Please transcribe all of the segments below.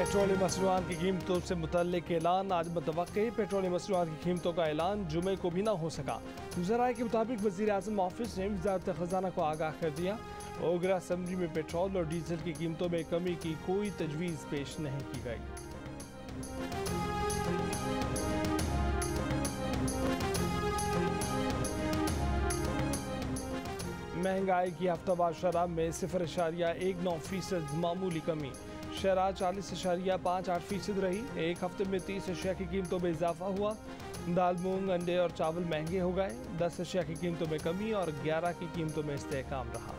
Petroleum मसनूआत की कीमतों से मुतल्लिक ऐलान आज मुतवक्किल। पेट्रोलियम मसनूआत की कीमतों का ऐलान जुमे को भी ना हो सका। ज़राए के मुताबिक वज़ीर आज़म ऑफिस ने वज़ारत ख़ज़ाना को आगाह कर दिया। ओगरा असम्बली में पेट्रोल और डीजल की कीमतों में कमी की कोई तजवीज़ पेश नहीं की गई। महंगाई की हफ्तावार शरह में 0.19% मामूली कमी। शरह 40.58% रही। एक हफ्ते में 30 अशिया की कीमतों में इजाफा हुआ। दाल, मूंग, अंडे और चावल महंगे हो गए। 10 अशिया की कीमतों में कमी और 11 की कीमतों में इस्तेहकाम रहा।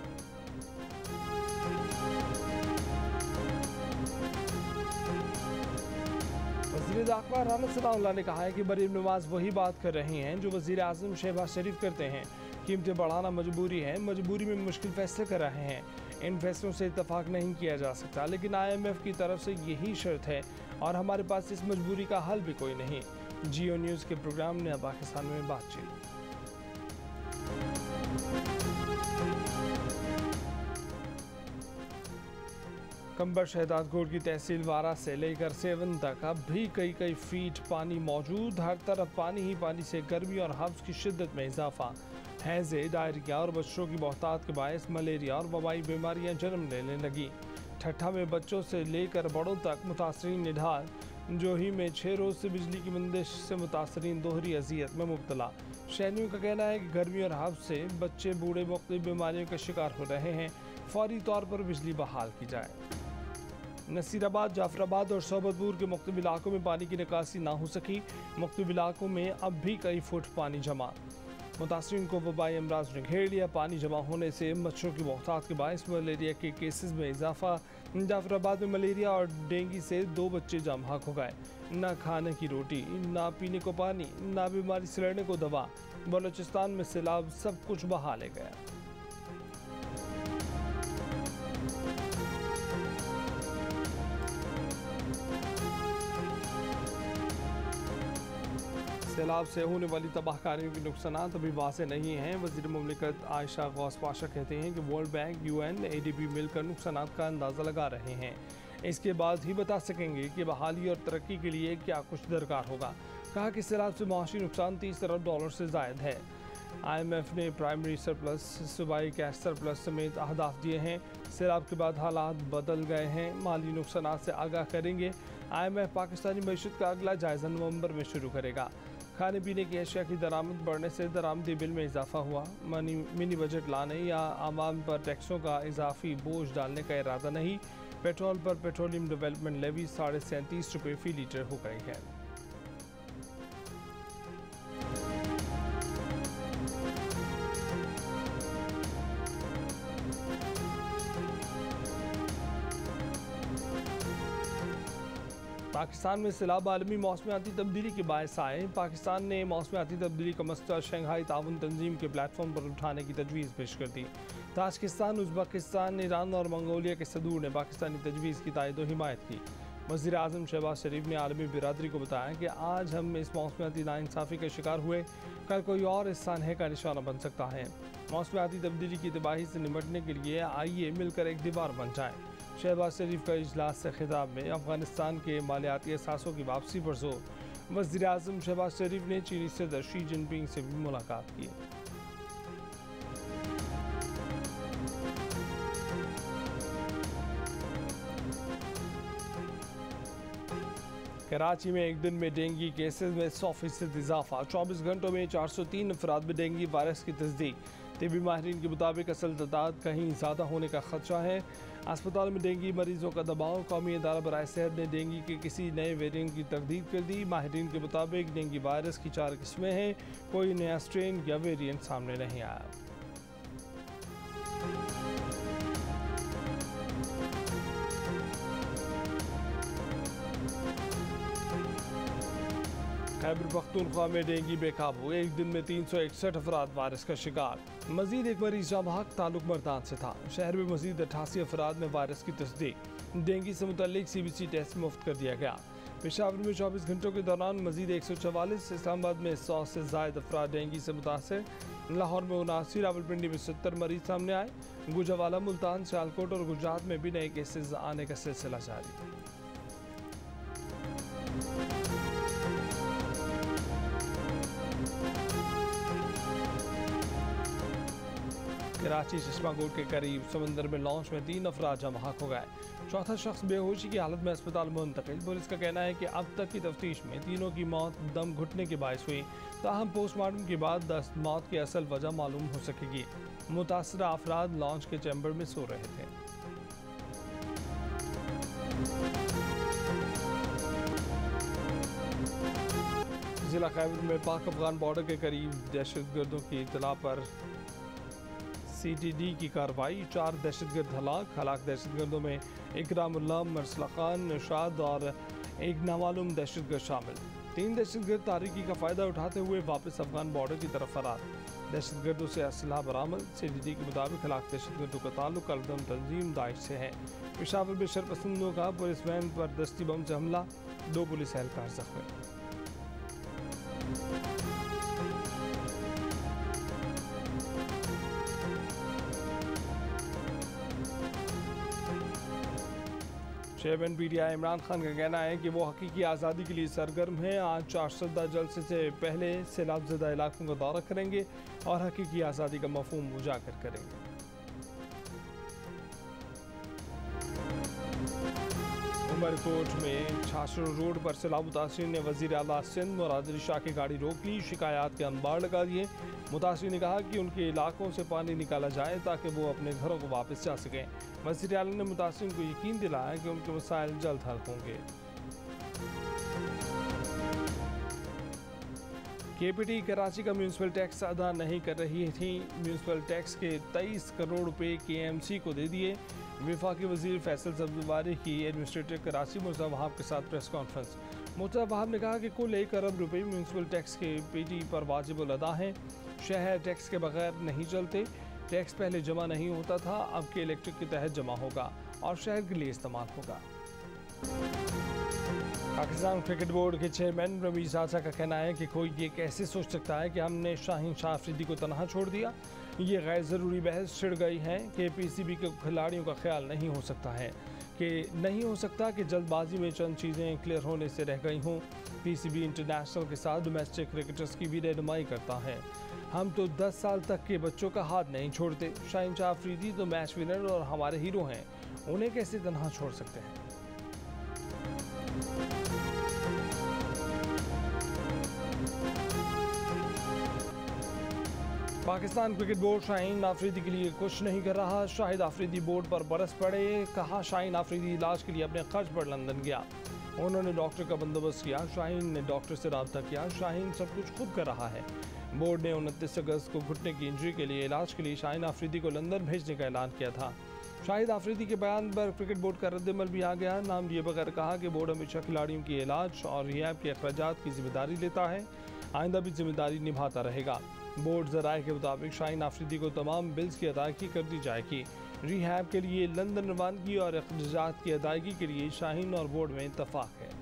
वज़ीर दाखिला राना सनाउल्लाह ने कहा है कि मरीम नवाज वही बात कर रहे हैं जो वज़ीर आज़म शहबाज शरीफ करते हैं। कीमतें बढ़ाना मजबूरी है, मजबूरी में मुश्किल फैसले कर रहे हैं। इन फैसलों से इत्तफाक नहीं किया जा सकता, लेकिन IMF की तरफ से यही शर्त है और हमारे पास इस मजबूरी का हल भी कोई नहीं। जियो न्यूज़ के प्रोग्राम ने पाकिस्तान में बातचीत। कंबर शहदादकोट की तहसील वारा से लेकर सेवन तक अब भी कई फीट पानी मौजूद। हर तरफ पानी ही पानी से गर्मी और हब्स की शिद्दत में इजाफा। हैज़े, डायरिया और बच्चों की बहुतात के बायस मलेरिया और वबाई बीमारियां जन्म लेने लगी। ठट्ठा में बच्चों से लेकर बड़ों तक मुतासरीन निढाल। जोही में 6 रोज़ से बिजली की बंदिश से मुतासरीन दोहरी अजियत में मुब्तला। शहरियों का कहना है कि गर्मी और हब्स से बच्चे बूढ़े मुख्तलिफ बीमारियों का शिकार हो रहे हैं। फौरी तौर पर बिजली बहाल की जाए। नसीराबाद, जाफराबाद और सोबतपुर के मुख्तलिफ इलाकों में पानी की निकासी ना हो सकी। मुख्तलिफ इलाकों में अब भी कई फुट पानी जमा। मुतासरीन को वबाई अमराज ने घेर लिया। पानी जमा होने से मच्छरों की बहुतात के बायस मलेरिया के केसेस में इजाफा। जाफराबाद में मलेरिया और डेंगू से 2 बच्चे जाम हक हो गए। ना खाने की रोटी, ना पीने को पानी, ना बीमारी से लड़ने को दवा। बलोचिस्तान में सैलाब सब कुछ बहा ले गया। सैलाब से होने वाली तबाहकारियों के नुकसानात अभी वाज़ेह नहीं हैं। वज़ीर मुमलिकत आयशा गौस पाशा कहते हैं कि वर्ल्ड बैंक, UN, ADB मिलकर नुकसानात का अंदाज़ा लगा रहे हैं। इसके बाद ही बता सकेंगे कि बहाली और तरक्की के लिए क्या कुछ दरकार होगा। कहा कि सैलाब से माशी नुकसान $30 अरब से ज़ायद है। IMF ने प्राइमरी सरप्लस, सूबाई कैश सरप्लस समेत अहदाफ दिए हैं। सैलाब के बाद हालात बदल गए हैं। माली नुकसानात से आगाह करेंगे। IMF पाकिस्तानी मईशत का अगला जायज़ा नवंबर में शुरू करेगा। खाने पीने की अशिया की दरामद बढ़ने से दरामदी बिल में इजाफा हुआ। मिनी बजट लाने या आवाम पर टैक्सों का इजाफी बोझ डालने का इरादा नहीं। पेट्रोल पर पेट्रोलियम डेवलपमेंट लेवी 37.5 रुपये फ़ी लीटर हो गई है। पाकिस्तान में सैलाब आलमी मौसमियाती तब्दीली के बायस आए। पाकिस्तान ने मौसमियाती तब्दीली का मसला शंघाई ताउन तंजीम के प्लेटफॉर्म पर उठाने की तजवीज़ पेश कर दी। ताजिकिस्तान, उज़्बेकिस्तान, ईरान और मंगोलिया के सदूर ने पाकिस्तानी तजवीज़ की तायद व हिमायत की। वज़ीर आज़म शहबाज शरीफ ने आलमी बिरादरी को बताया कि आज हम इस मौसमियाती नाइंसाफ़ी का शिकार हुए, कल कोई और इस सानहे का निशाना बन सकता है। मौसमियाती तब्दीली की तबाही से निपटने के लिए आइए मिलकर एक दीवार बन जाए। शहबाज शरीफ का इजलास से खिताब में अफगानिस्तान के मालियाती असासों की वापसी पर जोर। वज़ीर आज़म शहबाज शरीफ ने चीनी सदर शी जिनपिंग से भी मुलाकात की। कराची में एक दिन में डेंगू केसेस में 100% इजाफा। 24 घंटों में 403 अफराद में डेंगू वायरस की तस्दीक। तिबी माहिरीन के मुताबिक असल तादाद कहीं ज़्यादा होने का खदशा है। अस्पताल में डेंगू मरीजों का दबाव। कौमी इदारा बराए सेहत ने डेंगू के किसी नए वेरिएंट की तरदीद कर दी। माहिरीन के मुताबिक डेंगू वायरस की 4 किस्में हैं। कोई नया स्ट्रेन या वेरिएंट सामने नहीं आया। खैबर पख्तूनख्वा में डेंगू बेकाबू। एक दिन में 361 अफराद वायरस का शिकार। मजीद एक मरीज जामहक ताल्लुक मर्दान से था। शहर में मजीद 88 अफराद में वायरस की तस्दीक। डेंगू से मुतल्लिक CBC टेस्ट मुफ्त कर दिया गया। पेशावर में 24 घंटों के दौरान मजीद 144, इस्लामाबाद में 100 से ज़ायद अफराद डेंगू से मुतासर। लाहौर में 79, रावलपिंडी में 70 मरीज सामने आए। गुजरावाला, मुल्तान, सियालकोट और गुजरात में भी नए केसेस आने का सिलसिला जारी। कराची चश्मा गोड के करीब समंदर में लॉन्च में 3 अफराद जमा हो गए। चौथा शख्स बेहोशी की हालत में अस्पताल मुंतकिल। पुलिस का कहना है कि अब तक की तफ्तीश में तीनों की मौत दम घुटने के बायस हुई। ताहम पोस्टमार्टम के बाद मौत की असल वजह मालूम हो सकेगी। मुतासरा अफराद लॉन्च के चैम्बर में सो रहे थे। जिला खैबर में पाक अफगान बॉर्डर के करीब दहशतगर्दों की इत्तला पर CTD की कार्रवाई। 4 दहशतगर्द हलाक दहशतगर्दों में इकरामुल्लाह, मरसला खान, निशाद और एक नामालूम दहशतगर्द शामिल। 3 दहशतगर्द तारीकी का फ़ायदा उठाते हुए वापस अफगान बॉर्डर की तरफ फरार। दहशतगर्दों से असलहा बरामद। CTD के मुताबिक हलाक दहशतगर्दों का ताल्लुक अलदम तंजीम दाइश से है। पेशावर में शरपसंदों का पुलिस वैन पर दस्ती बम से हमला, 2 पुलिस एहलकार जख्मी। चेयरमैन PTI इमरान खान का कहना है कि वो हकीकी आज़ादी के लिए सरगर्म हैं। आज 4 सदा जलसे से पहले सैलाबज़दा इलाकों का दौरा करेंगे और हकीकी आज़ादी का मफ़हूम उजागर करेंगे। उमरकोट में छाछड़ रोड पर सैलाब मुतासिरीन ने वज़ीर आला सिंध मुराद अली शाह की गाड़ी रोक ली। शिकायत के अंबार लगा दिए। मुतासिरीन ने कहा कि उनके इलाकों से पानी निकाला जाए ताकि वो अपने घरों को वापस जा सकें। वज़ीर आला ने मुतासिरीन को यकीन दिलाया कि उनके मसाइल जल्द हल होंगे। KPT कराची का म्यूनसिपल टैक्स अदा नहीं कर रही थी। म्यूनसिपल टैक्स के 23 करोड़ रुपए KMC को दे दिए। वफाकी वज़ीर फैसल सब्ज़वारी की एडमिनिस्ट्रेटर कराची मुर्तज़ा वहाब के साथ प्रेस कॉन्फ्रेंस। मुर्तज़ा वहाब ने कहा कि कुल 1 अरब रुपए म्यूनसिपल टैक्स के KPT पर वाजिब अदा हैं। शहर टैक्स के बगैर नहीं चलते। टैक्स पहले जमा नहीं होता था, अब के इलेक्ट्रिक के तहत जमा होगा और शहर के लिए इस्तेमाल होगा। पाकिस्तान क्रिकेट बोर्ड के चेयरमैन रमीज आचा का कहना है कि कोई ये कैसे सोच सकता है कि हमने शाहीन शाह अफरीदी को तनहा छोड़ दिया। ये गैर ज़रूरी बहस छिड़ गई है कि PCB के खिलाड़ियों का ख्याल नहीं हो सकता है कि जल्दबाजी में चंद चीज़ें क्लियर होने से रह गई हों। PCB इंटरनेशनल के साथ डोमेस्टिक क्रिकेटर्स की भी रहनुमाई करता है। हम तो 10 साल तक के बच्चों का हाथ नहीं छोड़ते। शाहीन शाह अफरीदी तो मैच विनर और हमारे हीरो हैं, उन्हें कैसे तनहा छोड़ सकते हैं। पाकिस्तान क्रिकेट बोर्ड शाहीन आफरीदी के लिए कुछ नहीं कर रहा। शाहिद आफरीदी बोर्ड पर बरस पड़े। कहा शाहीन आफरीदी इलाज के लिए अपने खर्च पर लंदन गया। उन्होंने डॉक्टर का बंदोबस्त किया। शाहीन ने डॉक्टर से रब्ता किया। शाहीन सब कुछ खुद कर रहा है। बोर्ड ने 29 अगस्त को घुटने की इंजरी के लिए इलाज के लिए शाहीन आफरीदी को लंदन भेजने का ऐलान किया था। शाहिद आफरीदी के बयान पर क्रिकेट बोर्ड का रद्दमल भी आ गया। नाम लिए बगैर कहा कि बोर्ड हमेशा खिलाड़ियों के इलाज और रिहैब के अखराजात की जिम्मेदारी लेता है, आइंदा भी जिम्मेदारी निभाता रहेगा। बोर्ड ज़राए के मुताबिक शाहीन आफरीदी को तमाम बिल्स की अदायगी कर दी जाएगी। रिहैब के लिए लंदन रवानगी और अखराजात की अदायगी के लिए शाहीन और बोर्ड में इत्तफाक है।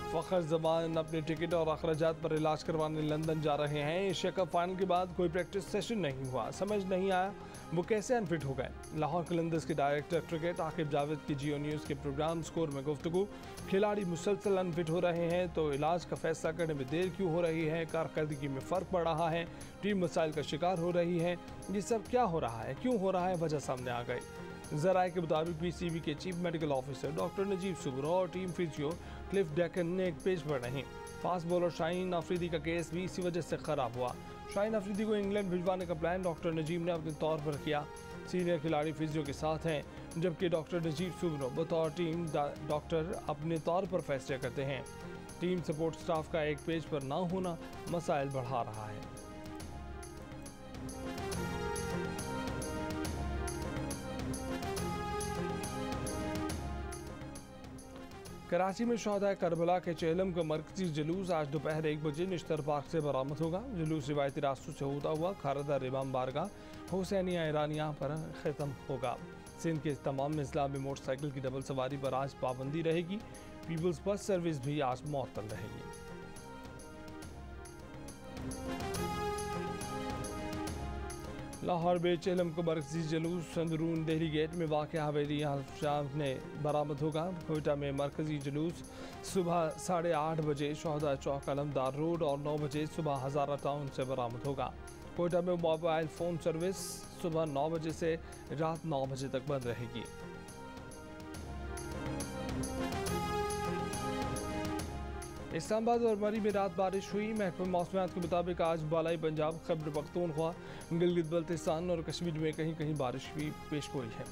फ़खर ज़मान अपने टिकट और अखराजात पर इलाज करवाने लंदन जा रहे हैं। एशिया कप फाइनल के बाद कोई प्रैक्टिस सेशन नहीं हुआ। समझ नहीं आया वो कैसे अनफिट हो गए। लाहौर कलंदर्स के डायरेक्टर क्रिकेट आकिब जावेद की जियो न्यूज़ के प्रोग्राम स्कोर में गुफ्तगू। खिलाड़ी मुसलसल अनफिट हो रहे हैं तो इलाज का फैसला करने में देर क्यों हो रही है। कारकर्दगी में फ़र्क पड़ रहा है। टीम मसाइल का शिकार हो रही है। ये सब क्या हो रहा है, क्यों हो रहा है, वजह सामने आ गई। ज़राए के मुताबिक PCB के chief medical officer doctor Najeeb Soomro और टीम फिजियो क्लिफ डेकन ने एक पेज पर नहीं। फास्ट बॉलर शाहीन आफरीदी का केस भी इसी वजह से ख़राब हुआ। शाहीन आफरीदी को इंग्लैंड भिजवाने का प्लान डॉक्टर नजीब ने अपने तौर पर किया। सीनियर खिलाड़ी फिजियो के साथ हैं, जबकि डॉक्टर नजीब सुबरो बतौर टीम डॉक्टर अपने तौर पर फैसले करते हैं। टीम सपोर्ट स्टाफ का एक पेज पर ना होना मसाइल बढ़ा रहा है। कराची में शोहदाए करबला के चेहलम का मरकजी जुलूस आज दोपहर 1 बजे निश्तर पार्क से बरामद होगा। जुलूस रिवायती रास्तों से होता हुआ खारदा रिमाम बारगाह हुसैनिया ईरानिया पर ख़त्म होगा। सिंध के तमाम अजला में मोटरसाइकिल की डबल सवारी पर आज पाबंदी रहेगी। पीपल्स बस सर्विस भी आज मुअत्तल रहेगी। लाहौर में चेलम को मरकजी जुलूस अंदरून दिल्ली गेट में वाक़ हवेली शाम ने बरामद होगा। कोयटा में मरकजी जुलूस सुबह 8:30 बजे शोहदा चौक अलमदार रोड और 9 बजे सुबह हज़ारा टाउन से बरामद होगा। कोयटा में मोबाइल फ़ोन सर्विस सुबह 9 बजे से रात 9 बजे तक बंद रहेगी। इस्लामाबाद और मरी में रात बारिश हुई। महकमा मौसमियात के मुताबिक आज बालाई पंजाब, खैबर पख्तूनख्वा, गिलगित बल्तिस्तान और कश्मीर में कहीं कहीं बारिश की पेशगोई है।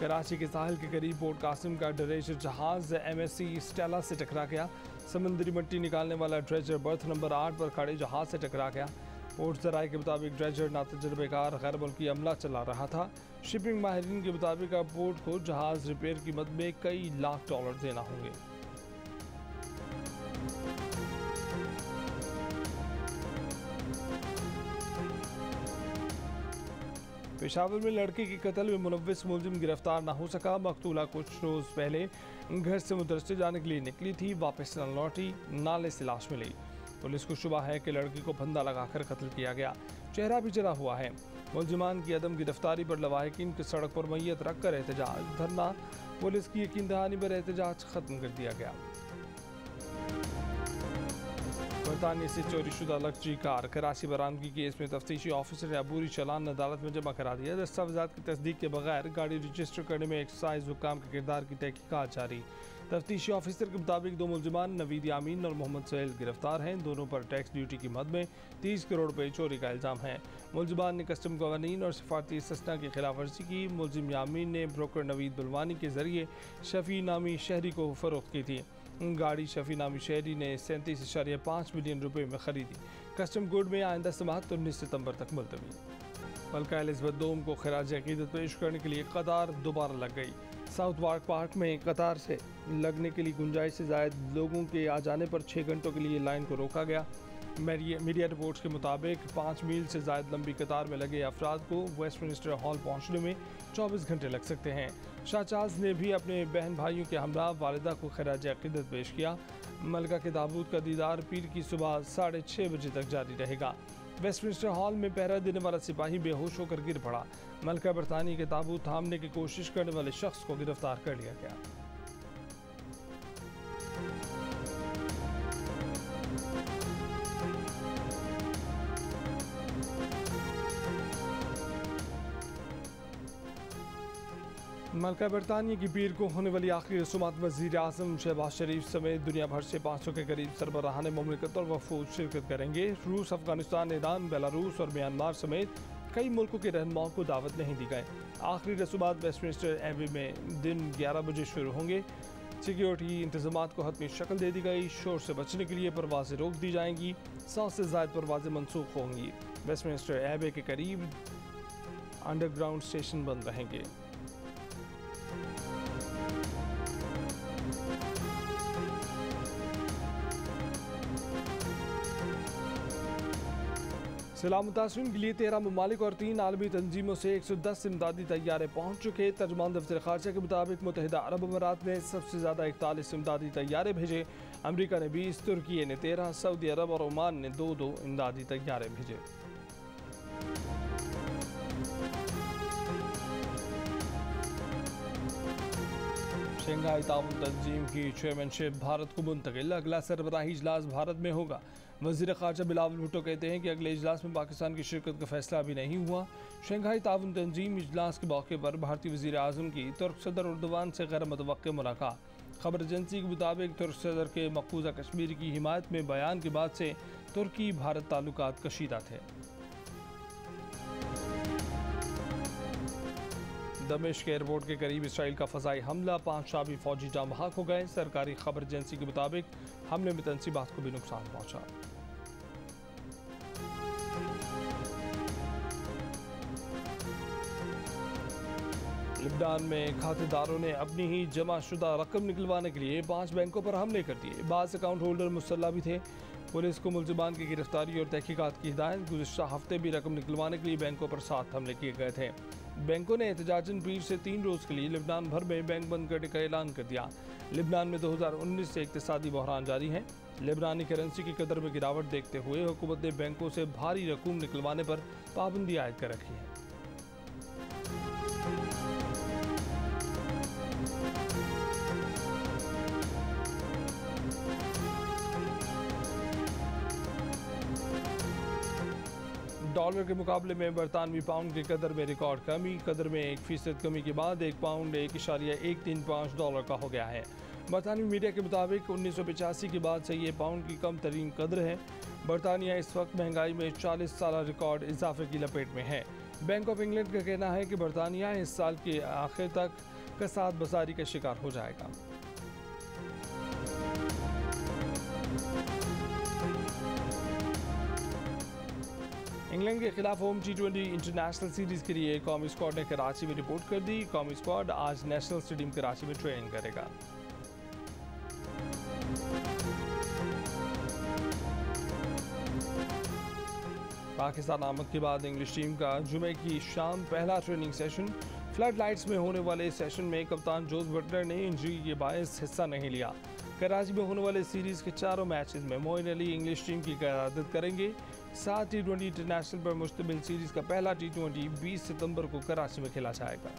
कराची के साहिल के करीब पोर्ट कासिम का ड्रेजर जहाज MSC स्टेला से टकरा गया। समुद्री मिट्टी निकालने वाला ड्रेजर बर्थ नंबर 8 पर खड़े जहाज से टकरा गया। पोर्ट ज़राए के मुताबिक ड्रेजर नातजुर्बेकार गैर मुल्की अमला चला रहा था। शिपिंग माहिरीन के मुताबिक अब पोर्ट को जहाज रिपेयर कीमत में कई लाख डॉलर देना होंगे। पेशावर में लड़के के कत्ल में मुलव्विस मुलजिम गिरफ्तार न हो सका। मकतूला कुछ रोज पहले घर से मदरसे जाने के लिए निकली थी, वापस न लौटी, नाले से लाश मिली। पुलिस को शुबा है कि लड़की को फंदा लगाकर कत्ल किया गया। चेहरा भी जला हुआ है। मुलजिमान की अदम गिरफ्तारी पर लवाहिकीन की सड़क पर मैयत रख कर एहतजाज धरना। पुलिस की यकीन दहानी पर एहतजाज खत्म कर दिया गया। बरतानिया से चोरी शुदा लग्जरी कार कराची बरामदगी केस में तफ्तीशी ऑफिसर ने अबूरी चालान अदालत में जमा करा दिया। दस्तावेजात की तस्दीक के बगैर गाड़ी रजिस्टर करने में एक्साइज हुक्काम के किरदार की तहकीकात जारी। तफ्तीशी ऑफिसर के मुताबिक 2 मुलजिमान नवीद यामीन और मोहम्मद सुहेल गिरफ्तार हैं। दोनों पर टैक्स ड्यूटी की मद में 30 करोड़ रुपए चोरी का इल्ज़ाम है। मुलजिमान ने कस्टम कवानीन और सिफारती सस्ना की खिलाफ वर्जी की। मुलजिम यामीन ने ब्रोकर नवीद बुलवानी के जरिए शफी नामी शहरी को फरोख्त की थी। गाड़ी शफी नामी शहरी ने 37.5 मिलियन रुपए में खरीदी। कस्टम गुड में आइंदा समाअत 19 सितंबर तक मुलतवी। मलका एलिज़ाबेथ दोम को खिराज अक़ीदत पेश करने के लिए कतार दोबारा लग गई। साउथ वार्क पार्क में कतार से लगने के लिए गुंजाइश से ज़ायद लोगों के आ जाने पर 6 घंटों के लिए लाइन को रोका गया। मीडिया रिपोर्ट्स के मुताबिक 5 मील से ज़ायद लंबी कतार में लगे अफराद को वेस्टमिनिस्टर हॉल पहुंचने में 24 घंटे लग सकते हैं। शाह चार्ल्स ने भी अपने बहन भाइयों के हमरा वालिदा को खिराज अक़ीदत पेश किया। मलका के ताबूत का दीदार पीर की सुबह 6:30 बजे तक जारी रहेगा। वेस्टमिनिस्टर हॉल में पहरा देने वाला सिपाही बेहोश होकर गिर पड़ा। मलका बरतानी के ताबूत थामने की कोशिश करने वाले शख्स को गिरफ्तार कर लिया गया। मलका बरतानिया की पीर को होने वाली आखिरी रसूमात वज़ीर आज़म शहबाज शरीफ समेत दुनिया भर से 500 के करीब सरबराहान मुमलिकत और वफूद शिरकत करेंगे। रूस, अफगानिस्तान, ईरान, बेलारूस और म्यांमार समेत कई मुल्कों के रहनुमाओं को दावत नहीं दी गई। आखिरी रसूमात वेस्टमिनिस्टर एबी में दिन 11 बजे शुरू होंगे। सिक्योरिटी इंतजामात को हतमी शक्ल दे दी गई। शोर से बचने के लिए परवाजें रोक दी जाएंगी। 100 से ज़ायद परवाजें मनसूख होंगी। वेस्टमिनिस्टर एबे के करीब अंडरग्राउंड स्टेशन बंद रहेंगे। सैलाब मुतासरीन के लिए 13 ममालिक और 3 आलमी तंजीमों से 110 इमदादी तैयारे पहुँच चुके। तर्जुमान दफ्तर खारजा के मुताबिक मुत्तहिदा अरब अमारात ने सबसे ज़्यादा 41 इमदादी तैयारे भेजे। अमरीका ने 20, तुर्की ने 13, सऊदी अरब और ओमान ने 2-2 इमदादी तैयारे भेजे। शंघाई ताउन तंजीम की चेयरमैनशिप भारत को मुंतकिल। अगला सरबराही इजलास भारत में होगा। वज़ीर ख़ारजा बिलावल भुट्टो कहते हैं कि अगले इजलास में पाकिस्तान की शिरकत का फैसला अभी नहीं हुआ। शंघाई ताउन तंजीम इजलास के मौके पर भारतीय वज़ीर आज़म की तुर्क सदर उर्दवान से गैर मुतवक्किल मुलाकात। खबर एजेंसी के मुताबिक तुर्क सदर के मकबूजा कश्मीर की हिमायत में बयान के बाद से तुर्की भारत ताल्लुकात कशीदा थे। दमिश्क एयरपोर्ट के करीब इसराइल का फ़ज़ाई हमला, 5 शाबी फौजी जाँ बहक हो गए। सरकारी खबर एजेंसी के मुताबिक हमले में तनसीबात को भी नुकसान पहुँचा। लिबनान में खातेदारों ने अपनी ही जमा शुदा रकम निकलवाने के लिए 5 बैंकों पर हमले कर दिए। बाज़ अकाउंट होल्डर मुसल्ला भी थे। पुलिस को मुल्ज़िमान की गिरफ्तारी और तहकीकात की हिदायत। गुज़िश्ता हफ्ते भी रकम निकलवाने के लिए बैंकों पर 7 हमले किए गए थे। बैंकों ने एहतजाजन पीर से 3 रोज़ के लिए लिबनान भर में बैंक बंद करने का ऐलान कर दिया। लेबनान में 2019 से इक्तिसादी बहरान जारी है। लेबनानी करेंसी की कदर में गिरावट देखते हुए हुकूमत ने बैंकों से भारी रकूम निकलवाने पर पाबंदी आयद कर रखी है। डॉलर के मुकाबले में बरतानवी पाउंड की कदर में रिकॉर्ड कमी। कदर में 1% कमी के बाद एक पाउंड 1.135 डॉलर का हो गया है। बरतानवी मीडिया के मुताबिक 1985 के बाद से ये पाउंड की कम तरीन कदर है। बरतानिया इस वक्त महंगाई में 40 साल रिकॉर्ड इजाफे की लपेट में है। बैंक ऑफ इंग्लैंड का कहना है कि बरतानिया इस साल के आखिर तक कसाद बाजारी का शिकार हो जाएगा। इंग्लैंड के खिलाफ होम T20 इंटरनेशनल सीरीज के लिए कौमी स्क्वाड ने कराची में रिपोर्ट कर दी। कौमी स्क्वाड आज नेशनल स्टेडियम कराची में ट्रेनिंग करेगा। पाकिस्तान आमद के बाद इंग्लिश टीम का जुमे की शाम पहला ट्रेनिंग सेशन। फ्लड लाइट्स में होने वाले सेशन में कप्तान जोस बटलर ने इंजरी के बायस हिस्सा नहीं लिया। कराची में होने वाले सीरीज के चारों मैचेस में मोइन अली इंग्लिश टीम की क़यादत करेंगे। 7 T20 इंटरनेशनल पर मुश्तमिल सीरीज का पहला T20 20 सितंबर को कराची में खेला जाएगा।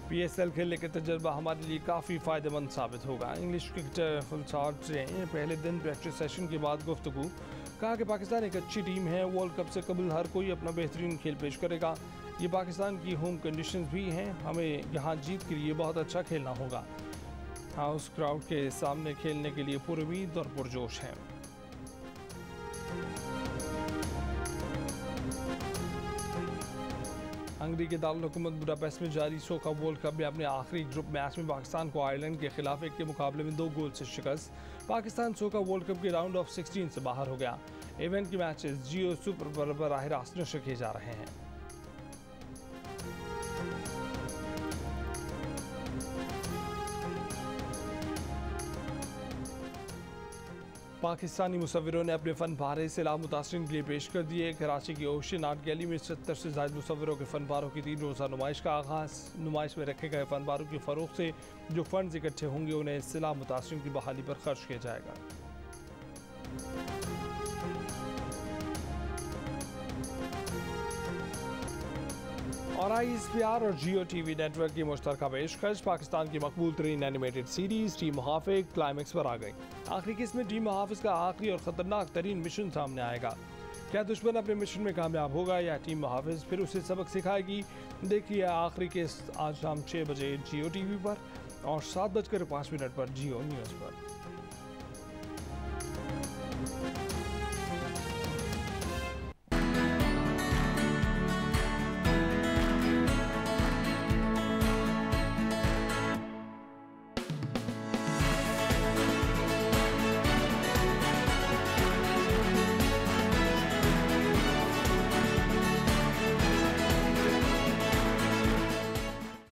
PSL खेलने का तजर्बा हमारे लिए काफ़ी फ़ायदेमंद साबित होगा। इंग्लिश क्रिकेटर फुलसार्ड ने पहले दिन प्रैक्टिस सेशन के बाद गुफ्तगू कहा कि पाकिस्तान एक अच्छी टीम है। वर्ल्ड कप से कबल हर कोई अपना बेहतरीन खेल पेश करेगा। ये पाकिस्तान की होम कंडीशंस भी हैं। हमें यहाँ जीत के लिए बहुत अच्छा खेलना होगा। हाउस क्राउड के सामने खेलने के लिए पुरुमीद और पुरजोश हैं। हंगरी के दारुल हुकूमत बुडापेस्ट में जारी सोका वर्ल्ड कप में अपने आखिरी ग्रुप मैच में पाकिस्तान को आयरलैंड के खिलाफ 1 के मुकाबले में 2 गोल से शिकस्त। पाकिस्तान सोका वर्ल्ड कप के राउंड ऑफ 16 से बाहर हो गया। इवेंट के मैचेस जियो सुपर पर बराह रास्त नशर किए जा रहे हैं। पाकिस्तानी मुसव्विरों ने अपने फ़न पारे सैलाब मुतासरीन के लिए पेश कर दिए। कराची की ओशियन आर्ट गैलरी में 70 से ज़ायद मुसव्विरों के फ़न पारों की 3 रोज़ा नुमाइश का आगाज़। नुमाइश में रखे गए फ़न पारों की फ़रोख्त से जो फ़ंड्स इकट्ठे होंगे उन्हें सैलाब मुतासरीन की बहाली पर खर्च किया जाएगा। और ISPR और जियो TV नेटवर्क की मुश्तरका पेशकश पाकिस्तान की मकबूल तरीन एनिमेटेड सीरीज टीम मुहाफिज क्लाइमेक्स पर आ गई। आखिरी किस्त में टीम मुहाफिज का आखिरी और ख़तरनाक तरीन मिशन सामने आएगा। क्या दुश्मन अपने मिशन में कामयाब होगा या टीम मुहाफिज फिर उसे सबक सिखाएगी? देखिए आखिरी किस्त आज शाम 6 बजे जियो TV पर और 7:05 पर जियो न्यूज़ पर।